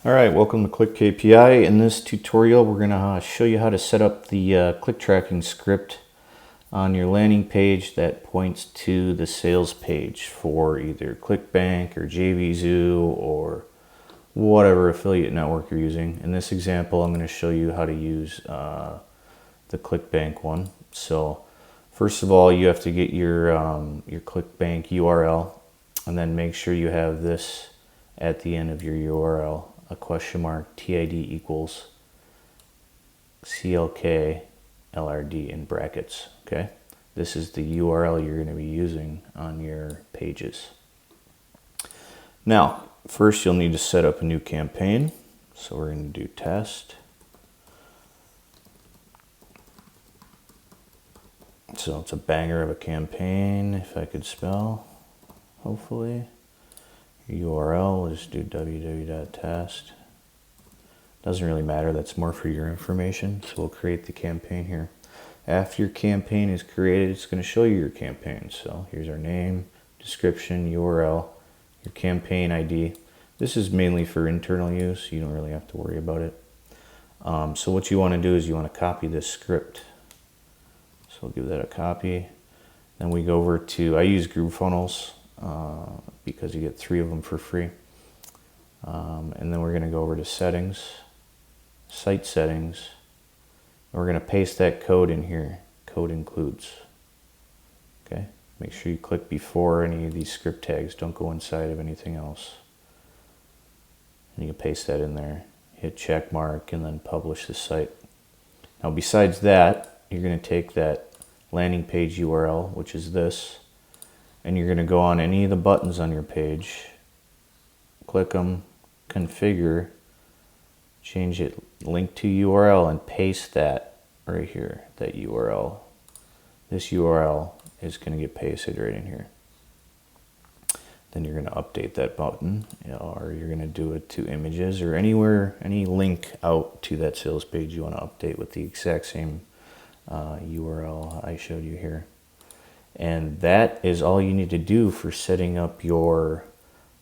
Alright, welcome to ClickKPI. In this tutorial we're going to show you how to set up the click tracking script on your landing page that points to the sales page for either ClickBank or JVZoo or whatever affiliate network you're using. In this example I'm going to show you how to use the ClickBank one. So first of all, you have to get your ClickBank URL, and then make sure you have this at the end of your URL. A question mark TID equals CLK LRD in brackets. Okay, this is the URL you're going to be using on your pages. Now, first you'll need to set up a new campaign. So we're going to do test. So it's a banger of a campaign, if I could spell, hopefully. URL is do www.test. Doesn't really matter, that's more for your information. So we'll create the campaign here. After your campaign is created, it's going to show you your campaign. So here's our name, description, URL, your campaign ID. This is mainly for internal use, you don't really have to worry about it. So what you want to do is you want to copy this script. So we'll give that a copy. Then we go over to, I use GrooveFunnels because you get 3 of them for free. And then we're going to go over to settings, site settings. And we're going to paste that code in here, code includes. Okay, make sure you click before any of these script tags, don't go inside of anything else. And you can paste that in there, hit check mark, and then publish the site. Now besides that, you're going to take that landing page URL, which is this, and you're going to go on any of the buttons on your page, click them, configure, change it, link to URL, and paste that right here, that URL. This URL is going to get pasted right in here. Then you're going to update that button, or you're going to do it to images or anywhere, any link out to that sales page you want to update with the exact same URL I showed you here. And that is all you need to do for setting up your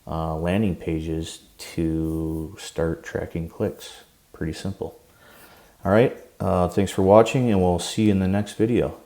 landing pages to start tracking clicks. Pretty simple. All right, thanks for watching, and we'll see you in the next video.